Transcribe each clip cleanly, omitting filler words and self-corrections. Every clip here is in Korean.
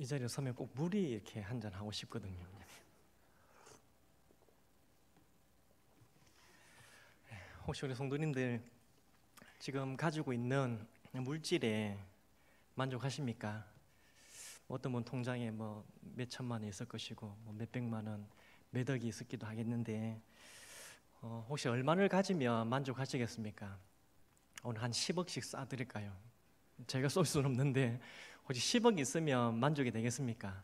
이 자리에 서면 꼭 물이 이렇게 한 잔 하고 싶거든요. 혹시 우리 성도님들 지금 가지고 있는 물질에 만족하십니까? 어떤 분 통장에 몇 천만 원 있을 것이고 몇 백만 원, 몇 억이 있었기도 하겠는데 혹시 얼마를 가지면 만족하시겠습니까? 오늘 한 10억씩 쏴드릴까요? 제가 쏠 수는 없는데 혹시 10억 있으면 만족이 되겠습니까?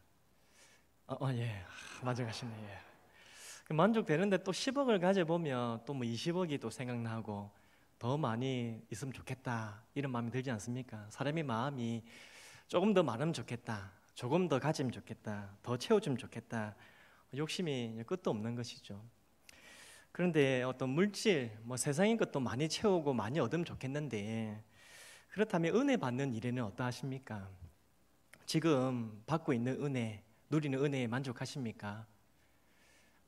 예, 만족하시네. 예. 만족되는데 또 10억을 가져보면 또 20억이 또 생각나고 더 많이 있으면 좋겠다 이런 마음이 들지 않습니까? 사람의 마음이 조금 더 많으면 좋겠다, 조금 더 가지면 좋겠다, 더 채워주면 좋겠다, 욕심이 끝도 없는 것이죠. 그런데 어떤 물질, 세상의 것도 많이 채우고 많이 얻으면 좋겠는데 그렇다면 은혜 받는 일에는 어떠하십니까? 지금 받고 있는 은혜, 누리는 은혜에 만족하십니까?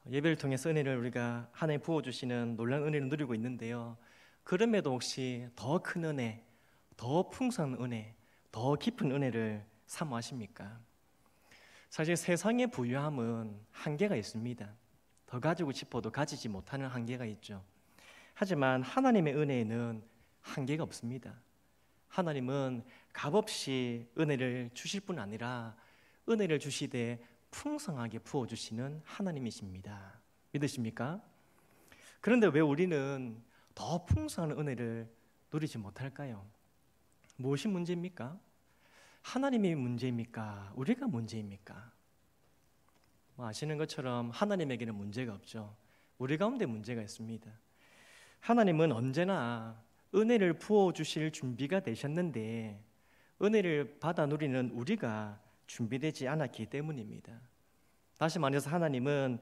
예배를 통해서 은혜를 우리가 하나님 부어주시는 놀라운 은혜를 누리고 있는데요, 그럼에도 혹시 더 큰 은혜, 더 풍성한 은혜, 더 깊은 은혜를 사모하십니까? 사실 세상의 부유함은 한계가 있습니다. 더 가지고 싶어도 가지지 못하는 한계가 있죠. 하지만 하나님의 은혜에는 한계가 없습니다. 하나님은 값없이 은혜를 주실 뿐 아니라 은혜를 주시되 풍성하게 부어주시는 하나님이십니다. 믿으십니까? 그런데 왜 우리는 더 풍성한 은혜를 누리지 못할까요? 무엇이 문제입니까? 하나님이 문제입니까? 우리가 문제입니까? 아시는 것처럼 하나님에게는 문제가 없죠. 우리 가운데 문제가 있습니다. 하나님은 언제나 은혜를 부어주실 준비가 되셨는데 은혜를 받아 누리는 우리가 준비되지 않았기 때문입니다. 다시 말해서 하나님은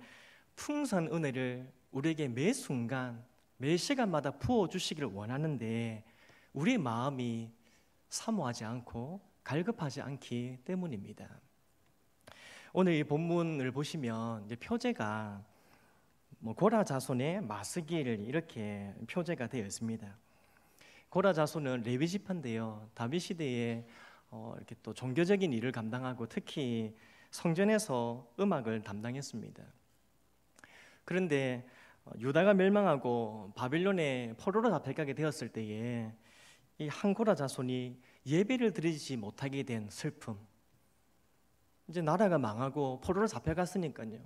풍성한 은혜를 우리에게 매 순간, 매 시간마다 부어주시기를 원하는데 우리의 마음이 사모하지 않고 갈급하지 않기 때문입니다. 오늘 이 본문을 보시면 이제 표제가 고라 자손의 마스길 이렇게 표제가 되어 있습니다. 고라 자손은 레위 지파인데요, 다윗 시대에 이렇게 또 종교적인 일을 감당하고 특히 성전에서 음악을 담당했습니다. 그런데 유다가 멸망하고 바빌론의 포로로 잡혀가게 되었을 때에 이 한 고라 자손이 예배를 드리지 못하게 된 슬픔, 이제 나라가 망하고 포로로 잡혀갔으니까요,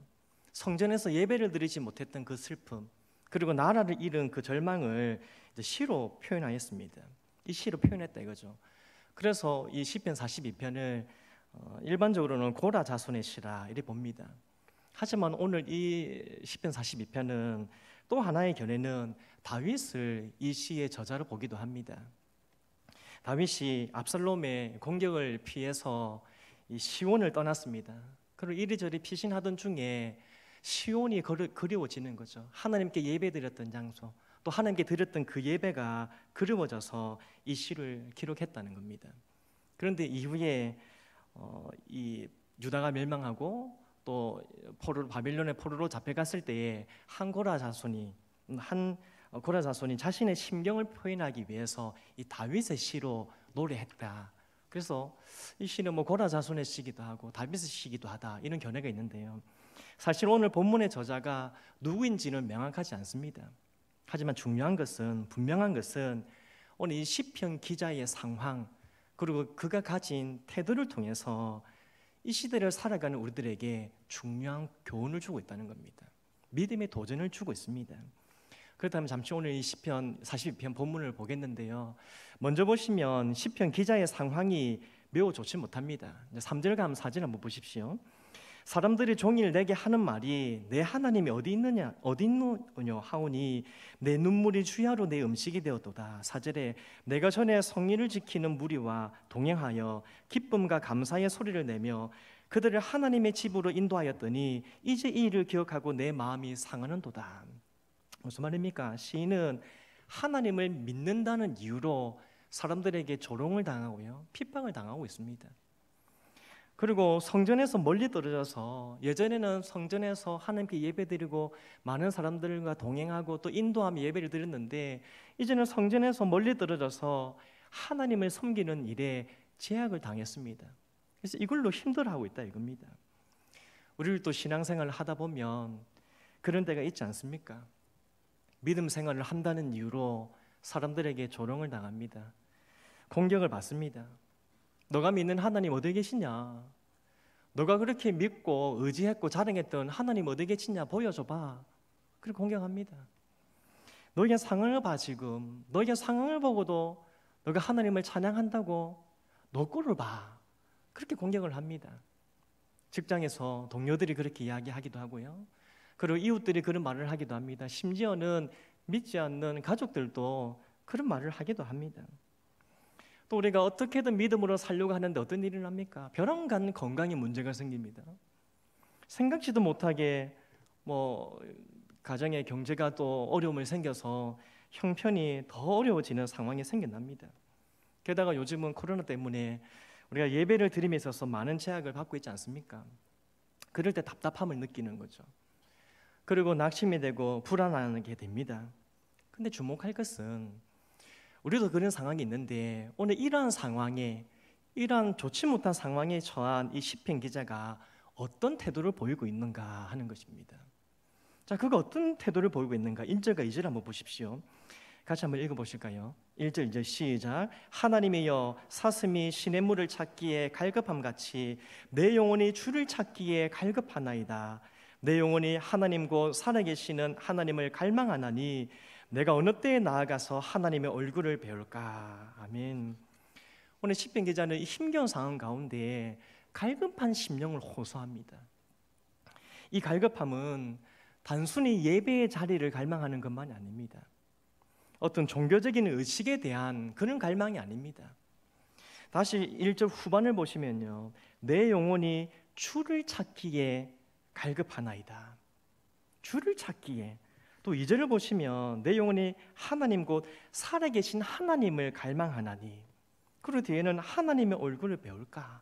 성전에서 예배를 드리지 못했던 그 슬픔, 그리고 나라를 잃은 그 절망을 이제 시로 표현하였습니다. 이 시로 표현했다 이거죠. 그래서 이 시편 42편을 일반적으로는 고라 자손의 시라 이렇게 봅니다. 하지만 오늘 이 시편 42편은 또 하나의 견해는 다윗을 이 시의 저자로 보기도 합니다. 다윗이 압살롬의 공격을 피해서 이 시온을 떠났습니다. 그리고 이리저리 피신하던 중에 시온이 그리워지는 거죠. 하나님께 예배드렸던 장소, 또 하나님께 드렸던 그 예배가 그리워져서 이 시를 기록했다는 겁니다. 그런데 이후에 이 유다가 멸망하고 또 바빌론의 포로로 잡혀갔을 때에 한 고라 자손이 자신의 심경을 표현하기 위해서 이 다윗의 시로 노래했다. 그래서 이 시는 고라 자손의 시기도 하고 다윗의 시기도 하다 이런 견해가 있는데요, 사실 오늘 본문의 저자가 누구인지는 명확하지 않습니다. 하지만 분명한 것은 오늘 이 시편 기자의 상황, 그리고 그가 가진 태도를 통해서 이 시대를 살아가는 우리들에게 중요한 교훈을 주고 있다는 겁니다. 믿음의 도전을 주고 있습니다. 그렇다면 잠시 오늘 이 시편 42편 본문을 보겠는데요, 먼저 보시면 시편 기자의 상황이 매우 좋지 못합니다. 3절과 4절 한번 보십시오. 사람들이 종일 내게 하는 말이 내 하나님이 어디 있느냐 하오니 내 눈물이 주야로 내 음식이 되었도다. 4절에 내가 전에 성의를 지키는 무리와 동행하여 기쁨과 감사의 소리를 내며 그들을 하나님의 집으로 인도하였더니 이제 이 일을 기억하고 내 마음이 상하는도다. 무슨 말입니까? 시인은 하나님을 믿는다는 이유로 사람들에게 조롱을 당하고요, 핍박을 당하고 있습니다. 그리고 성전에서 멀리 떨어져서, 예전에는 성전에서 하나님께 예배드리고 많은 사람들과 동행하고 또 인도하며 예배를 드렸는데 이제는 성전에서 멀리 떨어져서 하나님을 섬기는 일에 제약을 당했습니다. 그래서 이걸로 힘들어하고 있다 이겁니다. 우리를 또 신앙생활을 하다 보면 그런 데가 있지 않습니까? 믿음 생활을 한다는 이유로 사람들에게 조롱을 당합니다. 공격을 받습니다. 너가 믿는 하나님 어디 계시냐? 너가 그렇게 믿고 의지했고 자랑했던 하나님 어디 계시냐? 보여줘봐. 그렇게 공격합니다. 너희가 상황을 봐 지금. 너희가 상황을 보고도 너가 하나님을 찬양한다고 너 꼴을 봐. 그렇게 공격을 합니다. 직장에서 동료들이 그렇게 이야기하기도 하고요. 그리고 이웃들이 그런 말을 하기도 합니다. 심지어는 믿지 않는 가족들도 그런 말을 하기도 합니다. 또 우리가 어떻게든 믿음으로 살려고 하는데 어떤 일이 납니까? 벼랑간 건강에 문제가 생깁니다. 생각지도 못하게 가정의 경제가 또 어려움을 생겨서 형편이 더 어려워지는 상황이 생겨납니다. 게다가 요즘은 코로나 때문에 우리가 예배를 드림에 있어서 많은 제약을 받고 있지 않습니까? 그럴 때 답답함을 느끼는 거죠. 그리고 낙심이 되고 불안하게 됩니다. 근데 주목할 것은 우리도 그런 상황이 있는데 오늘 이러한 상황에, 이러한 좋지 못한 상황에 처한 이 시편 기자가 어떤 태도를 보이고 있는가 하는 것입니다. 자, 그가 어떤 태도를 보이고 있는가? 1절과 2절 한번 보십시오. 같이 한번 읽어보실까요? 1절 2절 시작. 하나님이여 사슴이 시냇물을 찾기에 갈급함같이 내 영혼이 주를 찾기에 갈급하나이다. 내 영혼이 하나님 곧 살아계시는 하나님을 갈망하나니 내가 어느 때에 나아가서 하나님의 얼굴을 배울까? 아멘. 오늘 시편 기자는 이 힘겨운 상황 가운데 갈급한 심령을 호소합니다. 이 갈급함은 단순히 예배의 자리를 갈망하는 것만이 아닙니다. 어떤 종교적인 의식에 대한 그런 갈망이 아닙니다. 다시 1절 후반을 보시면요, 내 영혼이 주를 찾기에 갈급하나이다. 주를 찾기에. 또 2절을 보시면 내 영혼이 하나님 곧 살아계신 하나님을 갈망하나니. 그리고 뒤에는 하나님의 얼굴을 배울까.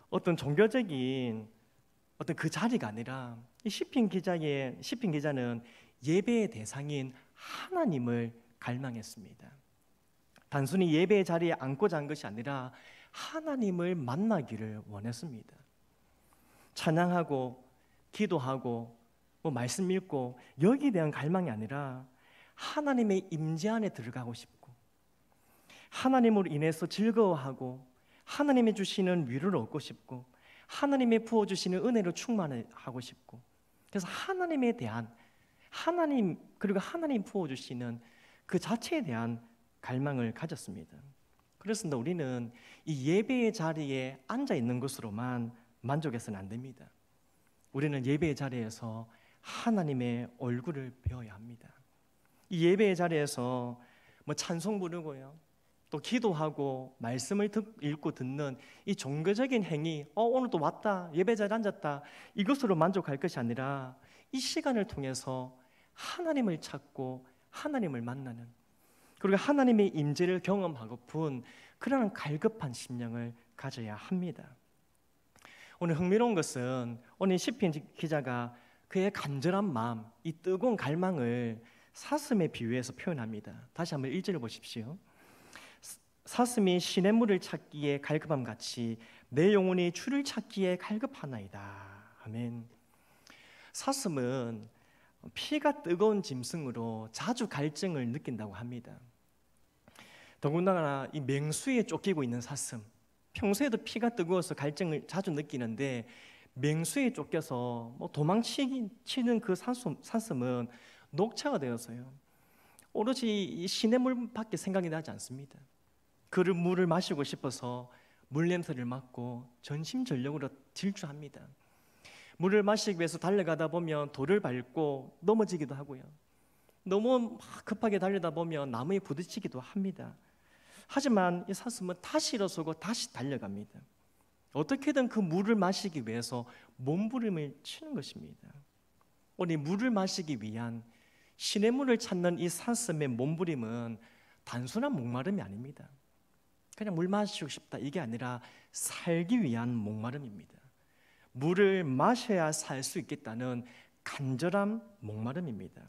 어떤 종교적인 어떤 그 자리가 아니라 이 시편 기자는 예배의 대상인 하나님을 갈망했습니다. 단순히 예배의 자리에 앉고자 한 것이 아니라 하나님을 만나기를 원했습니다. 찬양하고 기도하고 말씀 읽고 여기에 대한 갈망이 아니라 하나님의 임재 안에 들어가고 싶고 하나님으로 인해서 즐거워하고 하나님이 주시는 위로를 얻고 싶고 하나님이 부어주시는 은혜로 충만하고 싶고, 그래서 하나님에 대한 그리고 하나님 부어주시는 그 자체에 대한 갈망을 가졌습니다. 그렇습니다. 우리는 이 예배의 자리에 앉아 있는 것으로만 만족해서는 안 됩니다. 우리는 예배의 자리에서 하나님의 얼굴을 배워야 합니다. 이 예배의 자리에서 찬송 부르고요, 또 기도하고 말씀을 읽고 듣는 이 종교적인 행위, 오늘 또 왔다, 예배 자리에 앉았다, 이것으로 만족할 것이 아니라 이 시간을 통해서 하나님을 찾고 하나님을 만나는, 그리고 하나님의 임재를 경험하고픈 그런 갈급한 심령을 가져야 합니다. 오늘 흥미로운 것은 오늘 시편 기자가 그의 간절한 마음, 이 뜨거운 갈망을 사슴에 비유해서 표현합니다. 다시 한번 1절을 보십시오. 사슴이 시냇물을 찾기에 갈급함 같이 내 영혼이 주를 찾기에 갈급하나이다. 아멘. 사슴은 피가 뜨거운 짐승으로 자주 갈증을 느낀다고 합니다. 더군다나 이 맹수에 쫓기고 있는 사슴, 평소에도 피가 뜨거워서 갈증을 자주 느끼는데 맹수에 쫓겨서 도망치는 그 사슴은 녹차가 되어서요, 오로지 이 시냇물밖에 생각이 나지 않습니다. 그 물을 마시고 싶어서 물 냄새를 맡고 전심전력으로 질주합니다. 물을 마시기 위해서 달려가다 보면 돌을 밟고 넘어지기도 하고요, 너무 급하게 달리다 보면 나무에 부딪히기도 합니다. 하지만 이 사슴은 다시 일어서고 다시 달려갑니다. 어떻게든 그 물을 마시기 위해서 몸부림을 치는 것입니다. 오늘 물을 마시기 위한 시냇물을 찾는 이 사슴의 몸부림은 단순한 목마름이 아닙니다. 그냥 물 마시고 싶다 이게 아니라 살기 위한 목마름입니다. 물을 마셔야 살 수 있겠다는 간절한 목마름입니다.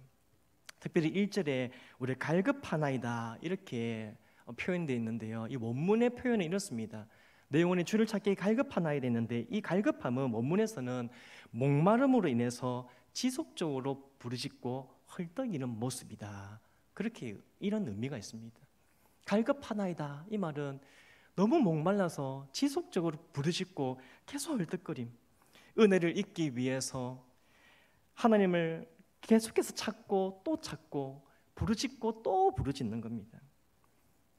특별히 1절에 우리 갈급하나이다 이렇게 표현되어 있는데요, 이 원문의 표현은 이렇습니다. 내 영혼이 주를 찾기 갈급하나이다 했는데, 이 갈급함은 원문에서는 목마름으로 인해서 지속적으로 부르짖고 헐떡이는 모습이다, 그렇게 이런 의미가 있습니다. 갈급하나이다, 이 말은 너무 목말라서 지속적으로 부르짖고 계속 헐떡거림, 은혜를 잊기 위해서 하나님을 계속해서 찾고 또 찾고 부르짖고 또 부르짖는 겁니다.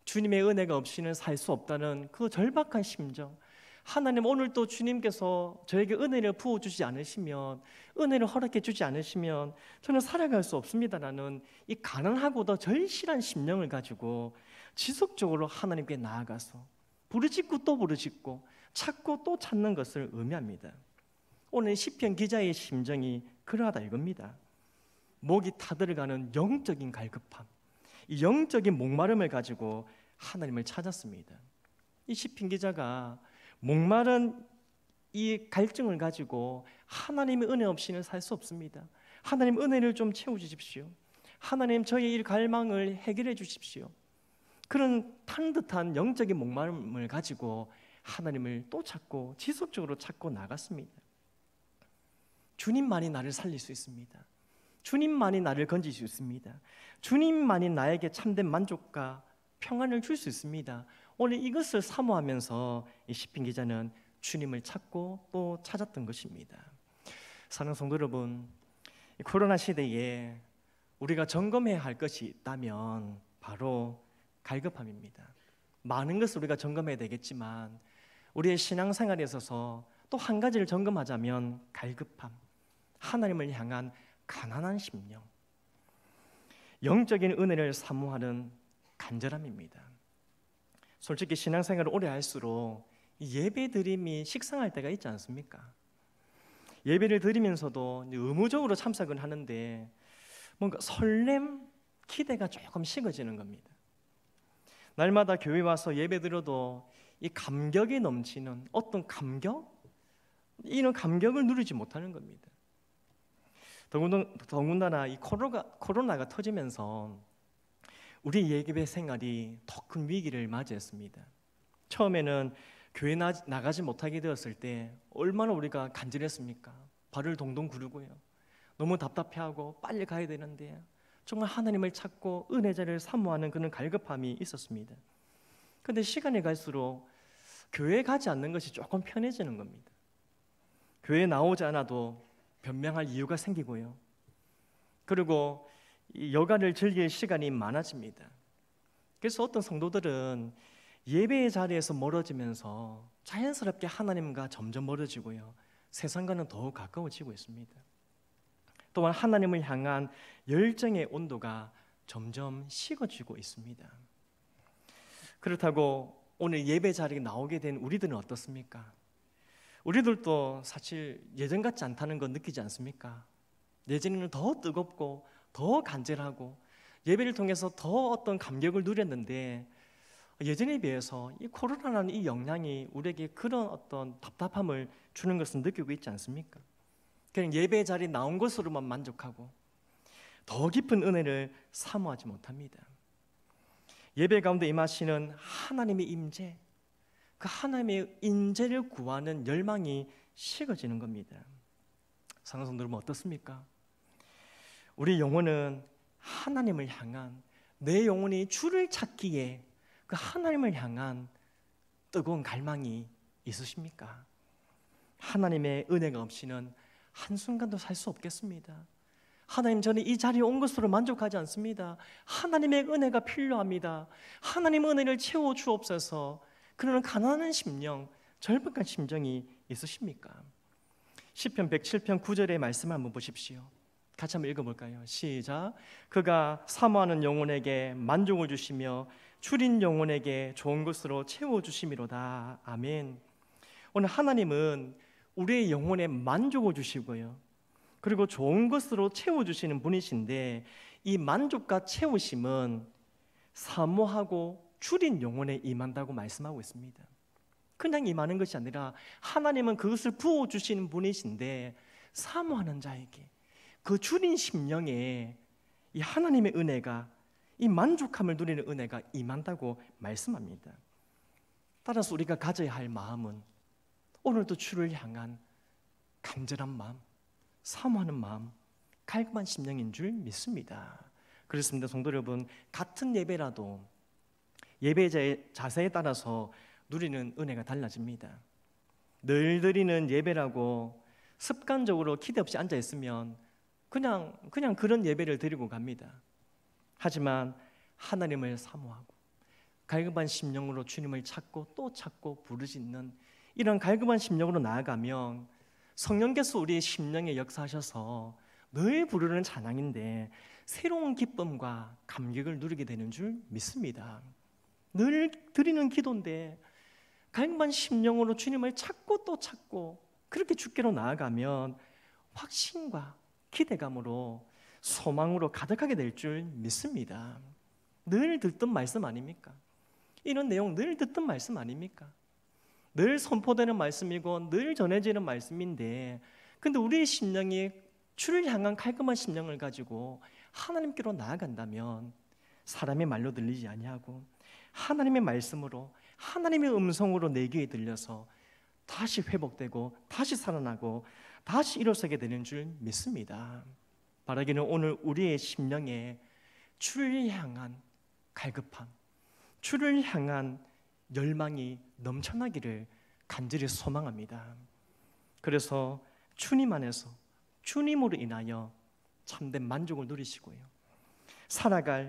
주님의 은혜가 없이는 살 수 없다는 그 절박한 심정, 하나님 오늘도 주님께서 저에게 은혜를 부어주지 않으시면, 은혜를 허락해 주지 않으시면 저는 살아갈 수 없습니다라는 이 가난하고도 절실한 심령을 가지고 지속적으로 하나님께 나아가서 부르짖고 또 부르짖고 찾고 또 찾는 것을 의미합니다. 오늘 시편 기자의 심정이 그러하다 이겁니다. 목이 타들어가는 영적인 갈급함, 이 영적인 목마름을 가지고 하나님을 찾았습니다. 이 시편 기자가 목마른 이 갈증을 가지고 하나님의 은혜 없이는 살 수 없습니다. 하나님 은혜를 좀 채워주십시오. 하나님 저의 이 갈망을 해결해 주십시오. 그런 탄 듯한 영적인 목마름을 가지고 하나님을 또 찾고 지속적으로 찾고 나갔습니다. 주님만이 나를 살릴 수 있습니다. 주님만이 나를 건질 수 있습니다. 주님만이 나에게 참된 만족과 평안을 줄 수 있습니다. 오늘 이것을 사모하면서 이 시편 기자는 주님을 찾고 또 찾았던 것입니다. 사랑하는 성도 여러분, 이 코로나 시대에 우리가 점검해야 할 것이 있다면 바로 갈급함입니다. 많은 것을 우리가 점검해야 되겠지만 우리의 신앙생활에 있어서 또 한 가지를 점검하자면 갈급함, 하나님을 향한 가난한 심령, 영적인 은혜를 사모하는 간절함입니다. 솔직히 신앙생활을 오래 할수록 예배 드림이 식상할 때가 있지 않습니까? 예배를 드리면서도 의무적으로 참석을 하는데 뭔가 설렘, 기대가 조금 식어지는 겁니다. 날마다 교회 와서 예배 드려도 이 감격이 넘치는 어떤 감격? 이런 감격을 누리지 못하는 겁니다. 더군다나 이 코로나가 터지면서 우리 예배 생활이 더 큰 위기를 맞이했습니다. 처음에는 교회 나가지 못하게 되었을 때 얼마나 우리가 간절했습니까? 발을 동동 구르고요. 너무 답답해하고 빨리 가야 되는데 정말 하나님을 찾고 은혜 자리를 사모하는 그런 갈급함이 있었습니다. 그런데 시간이 갈수록 교회 가지 않는 것이 조금 편해지는 겁니다. 교회 나오지 않아도 변명할 이유가 생기고요. 그리고 이 여가를 즐길 시간이 많아집니다. 그래서 어떤 성도들은 예배의 자리에서 멀어지면서 자연스럽게 하나님과 점점 멀어지고요. 세상과는 더욱 가까워지고 있습니다. 또한 하나님을 향한 열정의 온도가 점점 식어지고 있습니다. 그렇다고 오늘 예배 자리에 나오게 된 우리들은 어떻습니까? 우리들도 사실 예전 같지 않다는 거 느끼지 않습니까? 예전에는 더 뜨겁고 더 간절하고 예배를 통해서 더 어떤 감격을 누렸는데 예전에 비해서 이 코로나라는 이 영향이 우리에게 그런 어떤 답답함을 주는 것을 느끼고 있지 않습니까? 그냥 예배 자리에 나온 것으로만 만족하고 더 깊은 은혜를 사모하지 못합니다. 예배 가운데 임하시는 하나님의 임재, 그 하나님의 임재를 구하는 열망이 식어지는 겁니다. 사랑하는 성도 여러분 어떻습니까? 우리 영혼은 하나님을 향한, 내 영혼이 주를 찾기에 그 하나님을 향한 뜨거운 갈망이 있으십니까? 하나님의 은혜가 없이는 한순간도 살 수 없겠습니다. 하나님, 저는 이 자리에 온 것으로 만족하지 않습니다. 하나님의 은혜가 필요합니다. 하나님 은혜를 채워 주옵소서. 그러는 가난한 심령, 절박한 심정이 있으십니까? 시편 107편 9절의 말씀 한번 보십시오. 같이 한번 읽어볼까요? 시작. 그가 사모하는 영혼에게 만족을 주시며 줄인 영혼에게 좋은 것으로 채워주심이로다. 아멘. 오늘 하나님은 우리의 영혼에 만족을 주시고요, 그리고 좋은 것으로 채워주시는 분이신데, 이 만족과 채우심은 사모하고 줄인 영혼에 임한다고 말씀하고 있습니다. 그냥 임하는 것이 아니라 하나님은 그것을 부어주시는 분이신데, 사모하는 자에게 그 줄인 심령에 이 하나님의 은혜가, 이 만족함을 누리는 은혜가 임한다고 말씀합니다. 따라서 우리가 가져야 할 마음은 오늘도 주를 향한 간절한 마음, 사모하는 마음, 갈급한 심령인 줄 믿습니다. 그렇습니다. 성도 여러분, 같은 예배라도 예배자의 자세에 따라서 누리는 은혜가 달라집니다. 늘 드리는 예배라고 습관적으로 기대 없이 앉아 있으면 그냥 그런 예배를 드리고 갑니다. 하지만 하나님을 사모하고 갈급한 심령으로 주님을 찾고 또 찾고 부르짖는 이런 갈급한 심령으로 나아가면 성령께서 우리의 심령에 역사하셔서 늘 부르는 찬양인데 새로운 기쁨과 감격을 누리게 되는 줄 믿습니다. 늘 드리는 기도인데 갈급한 심령으로 주님을 찾고 또 찾고 그렇게 주께로 나아가면 확신과 기대감으로 소망으로 가득하게 될 줄 믿습니다. 늘 듣던 말씀 아닙니까? 이런 내용 늘 듣던 말씀 아닙니까? 늘 선포되는 말씀이고 늘 전해지는 말씀인데 근데 우리의 심령이 주를 향한 갈급한 심령을 가지고 하나님께로 나아간다면 사람의 말로 들리지 아니하고 하나님의 말씀으로 하나님의 음성으로 내 귀에 들려서 다시 회복되고 다시 살아나고 다시 일어서게 되는 줄 믿습니다. 바라기는 오늘 우리의 심령에 주를 향한 갈급함, 주를 향한 열망이 넘쳐나기를 간절히 소망합니다. 그래서 주님 안에서 주님으로 인하여 참된 만족을 누리시고요,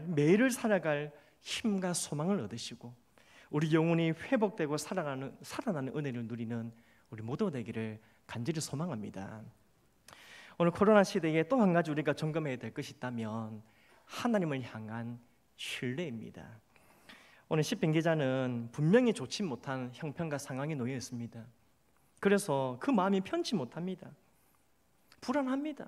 매일을 살아갈 힘과 소망을 얻으시고 우리 영혼이 회복되고 살아나는 은혜를 누리는 우리 모두가 되기를 간절히 소망합니다. 오늘 코로나 시대에 또 한 가지 우리가 점검해야 될 것이 있다면 하나님을 향한 신뢰입니다. 오늘 시편 기자는 분명히 좋지 못한 형편과 상황에 놓여 있습니다. 그래서 그 마음이 편치 못합니다. 불안합니다.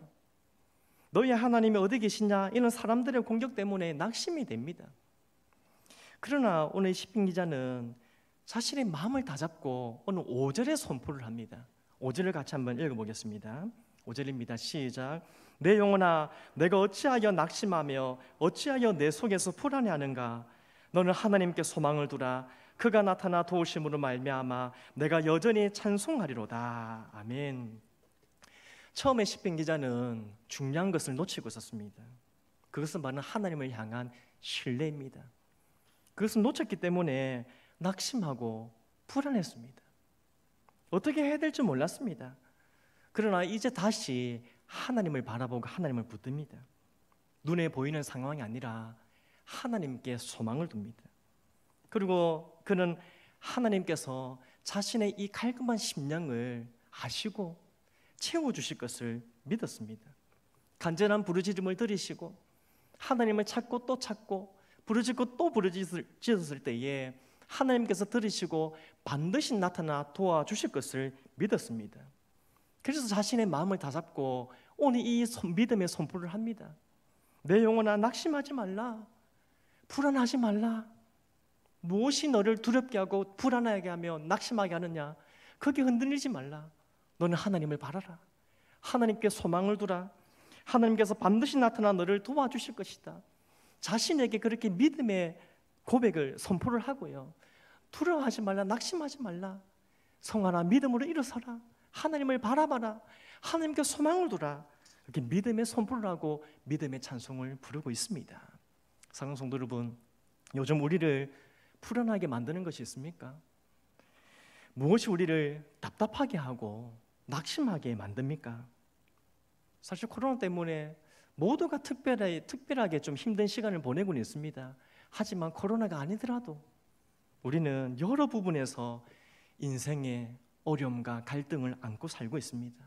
너희 하나님이 어디 계시냐 이런 사람들의 공격 때문에 낙심이 됩니다. 그러나 오늘 시편 기자는 자신의 마음을 다잡고 오늘 5절에 선포를 합니다. 5절을 같이 한번 읽어보겠습니다. 5절입니다. 시작. 내 영혼아 내가 어찌하여 낙심하며 어찌하여 내 속에서 불안해하는가. 너는 하나님께 소망을 두라. 그가 나타나 도우심으로 말미암아 내가 여전히 찬송하리로다. 아멘. 처음에 시편 기자는 중요한 것을 놓치고 있었습니다. 그것은 바로 하나님을 향한 신뢰입니다. 그것을 놓쳤기 때문에 낙심하고 불안했습니다. 어떻게 해야 될지 몰랐습니다. 그러나 이제 다시 하나님을 바라보고 하나님을 붙듭니다. 눈에 보이는 상황이 아니라 하나님께 소망을 둡니다. 그리고 그는 하나님께서 자신의 이 갈급한 심령을 아시고 채워주실 것을 믿었습니다. 간절한 부르짖음을 들으시고 하나님을 찾고 또 찾고 부르짖고 또 부르짖었을 때에 하나님께서 들으시고 반드시 나타나 도와주실 것을 믿었습니다. 그래서 자신의 마음을 다잡고 오늘 이 믿음의 선포를 합니다. 내 영혼아 낙심하지 말라. 불안하지 말라. 무엇이 너를 두렵게 하고 불안하게 하며 낙심하게 하느냐. 거기에 흔들리지 말라. 너는 하나님을 바라라. 하나님께 소망을 두라. 하나님께서 반드시 나타나 너를 도와주실 것이다. 자신에게 그렇게 믿음의 고백을 선포를 하고요, 두려워하지 말라. 낙심하지 말라. 성하나 믿음으로 일어서라. 하나님을 바라봐라. 하나님께 소망을 두라. 이렇게 믿음의 선포를 하고 믿음의 찬송을 부르고 있습니다. 사랑하는 성도 여러분, 요즘 우리를 불안하게 만드는 것이 있습니까? 무엇이 우리를 답답하게 하고 낙심하게 만듭니까? 사실 코로나 때문에 모두가 특별하게 좀 힘든 시간을 보내고는 있습니다. 하지만 코로나가 아니더라도 우리는 여러 부분에서 인생의 어려움과 갈등을 안고 살고 있습니다.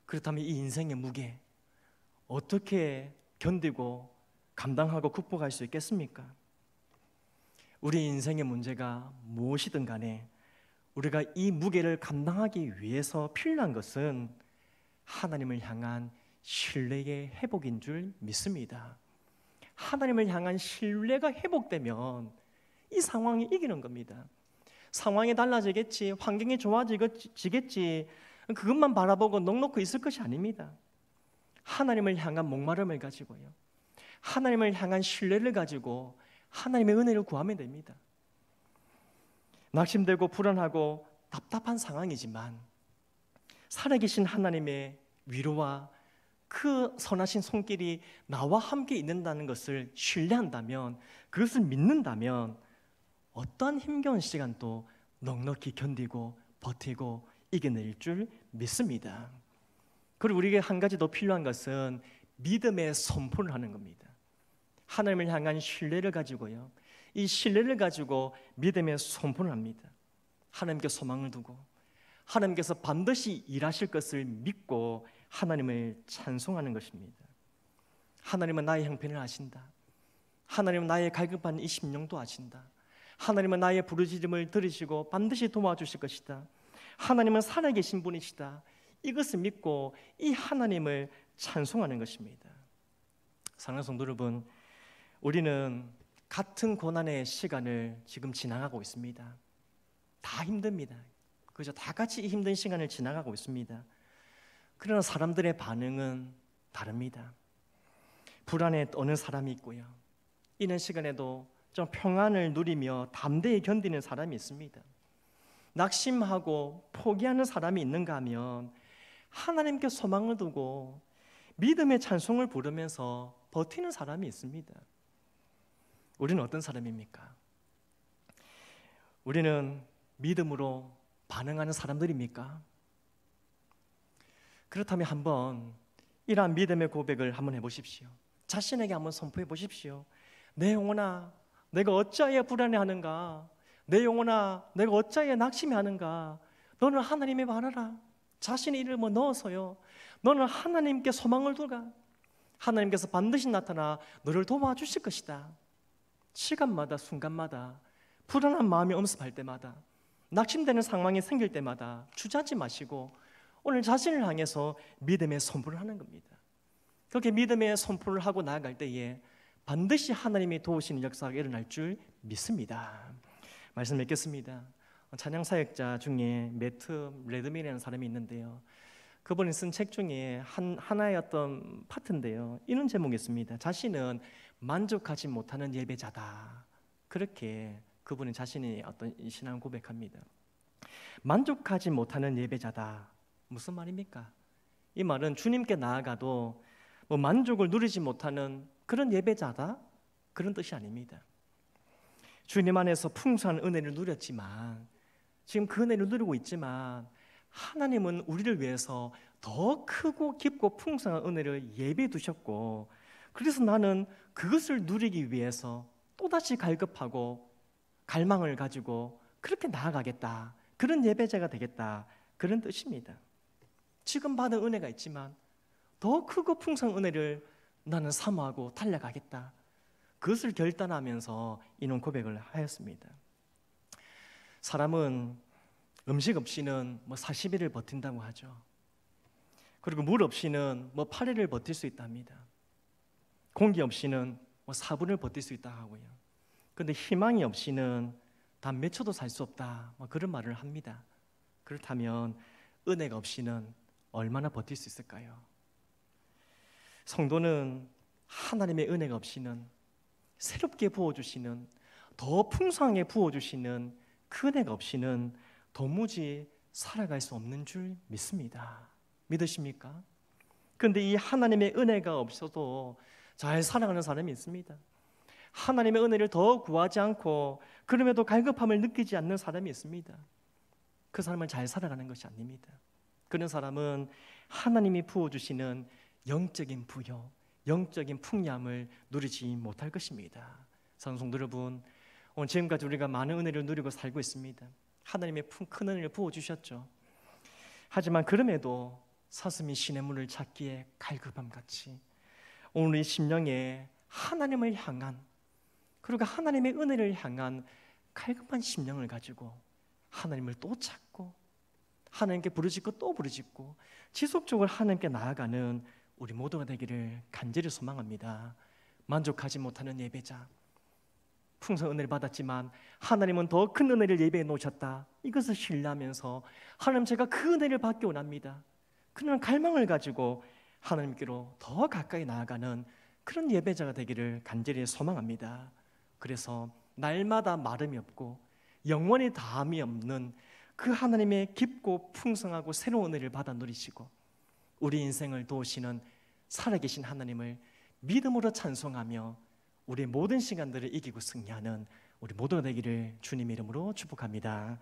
그렇다면 이 인생의 무게 어떻게 견디고 감당하고 극복할 수 있겠습니까? 우리 인생의 문제가 무엇이든 간에 우리가 이 무게를 감당하기 위해서 필요한 것은 하나님을 향한 신뢰의 회복인 줄 믿습니다. 하나님을 향한 신뢰가 회복되면 이 상황이 이기는 겁니다. 상황이 달라지겠지, 환경이 좋아지겠지, 그것만 바라보고 넋놓고 있을 것이 아닙니다. 하나님을 향한 목마름을 가지고요, 하나님을 향한 신뢰를 가지고 하나님의 은혜를 구하면 됩니다. 낙심되고 불안하고 답답한 상황이지만 살아계신 하나님의 위로와 그 선하신 손길이 나와 함께 있는다는 것을 신뢰한다면, 그것을 믿는다면 어떠한 힘겨운 시간도 넉넉히 견디고 버티고 이겨낼 줄 믿습니다. 그리고 우리에게 한 가지 더 필요한 것은 믿음의 선포를 하는 겁니다. 하나님을 향한 신뢰를 가지고요, 이 신뢰를 가지고 믿음의 선포를 합니다. 하나님께 소망을 두고 하나님께서 반드시 일하실 것을 믿고 하나님을 찬송하는 것입니다. 하나님은 나의 형편을 아신다. 하나님은 나의 갈급한 이 심령도 아신다. 하나님은 나의 부르짖음을 들으시고 반드시 도와주실 것이다. 하나님은 살아계신 분이시다. 이것을 믿고 이 하나님을 찬송하는 것입니다. 사랑하는 성도 여러분, 우리는 같은 고난의 시간을 지금 지나가고 있습니다. 다 힘듭니다. 그죠? 다 같이 이 힘든 시간을 지나가고 있습니다. 그러나 사람들의 반응은 다릅니다. 불안에 떠는 사람이 있고요, 이런 시간에도 좀 평안을 누리며 담대히 견디는 사람이 있습니다. 낙심하고 포기하는 사람이 있는가 하면 하나님께 소망을 두고 믿음의 찬송을 부르면서 버티는 사람이 있습니다. 우리는 어떤 사람입니까? 우리는 믿음으로 반응하는 사람들입니까? 그렇다면 한번 이러한 믿음의 고백을 한번 해보십시오. 자신에게 한번 선포해 보십시오. 내 영혼아, 내가 어찌하여 불안해하는가? 내 영혼아, 내가 어찌하여 낙심하는가? 너는 하나님의 바라라. 자신의 이름을 넣어서요, 너는 하나님께 소망을 두가. 하나님께서 반드시 나타나 너를 도와주실 것이다. 시간마다 순간마다 불안한 마음이 엄습할 때마다, 낙심되는 상황이 생길 때마다 주저하지 마시고 오늘 자신을 향해서 믿음의 선포를 하는 겁니다. 그렇게 믿음의 선포를 하고 나아갈 때에 반드시 하나님이 도우시는 역사가 일어날 줄 믿습니다. 말씀 읽겠습니다. 찬양 사역자 중에 매트 레드민이라는 사람이 있는데요, 그분이 쓴 책 중에 하나의 어떤 파트인데요, 이런 제목이 있습니다. 자신은 만족하지 못하는 예배자다. 그렇게 그분은 자신의 어떤 신앙을 고백합니다. 만족하지 못하는 예배자다. 무슨 말입니까? 이 말은 주님께 나아가도 만족을 누리지 못하는 그런 예배자다, 그런 뜻이 아닙니다. 주님 안에서 풍성한 은혜를 누렸지만, 지금 그 은혜를 누리고 있지만 하나님은 우리를 위해서 더 크고 깊고 풍성한 은혜를 예비해 두셨고, 그래서 나는 그것을 누리기 위해서 또다시 갈급하고 갈망을 가지고 그렇게 나아가겠다, 그런 예배자가 되겠다, 그런 뜻입니다. 지금 받은 은혜가 있지만 더 크고 풍성한 은혜를 나는 사모하고 달려가겠다, 그것을 결단하면서 이런 고백을 하였습니다. 사람은 음식 없이는 40일을 버틴다고 하죠. 그리고 물 없이는 8일을 버틸 수 있답니다. 공기 없이는 4분을 버틸 수 있다 하고요. 그런데 희망이 없이는 단 몇 초도 살 수 없다, 그런 말을 합니다. 그렇다면 은혜가 없이는 얼마나 버틸 수 있을까요? 성도는 하나님의 은혜가 없이는, 새롭게 부어주시는, 더 풍성하게 부어주시는 그 은혜가 없이는 도무지 살아갈 수 없는 줄 믿습니다. 믿으십니까? 그런데 이 하나님의 은혜가 없어도 잘 살아가는 사람이 있습니다. 하나님의 은혜를 더 구하지 않고 그럼에도 갈급함을 느끼지 않는 사람이 있습니다. 그 사람은 잘 살아가는 것이 아닙니다. 그런 사람은 하나님이 부어주시는 영적인 부여, 영적인 풍요함을 누리지 못할 것입니다. 성도 여러분, 오늘 지금까지 우리가 많은 은혜를 누리고 살고 있습니다. 하나님의 큰 은혜를 부어주셨죠. 하지만 그럼에도 사슴이 시냇 물을 찾기에 갈급함같이 오늘 이 심령에 하나님을 향한, 그리고 하나님의 은혜를 향한 갈급한 심령을 가지고 하나님을 또 찾고 하나님께 부르짖고 또 부르짖고 지속적으로 하나님께 나아가는 우리 모두가 되기를 간절히 소망합니다. 만족하지 못하는 예배자, 풍성한 은혜를 받았지만 하나님은 더 큰 은혜를 예배해 놓으셨다, 이것을 신뢰하면서 하나님, 제가 그 은혜를 받기 원합니다, 그런 갈망을 가지고 하나님께로 더 가까이 나아가는 그런 예배자가 되기를 간절히 소망합니다. 그래서 날마다 마름이 없고 영원히 다함이 없는 그 하나님의 깊고 풍성하고 새로운 은혜를 받아 누리시고 우리 인생을 도우시는 살아계신 하나님을 믿음으로 찬송하며 우리의 모든 시간들을 이기고 승리하는 우리 모두가 되기를 주님 이름으로 축복합니다.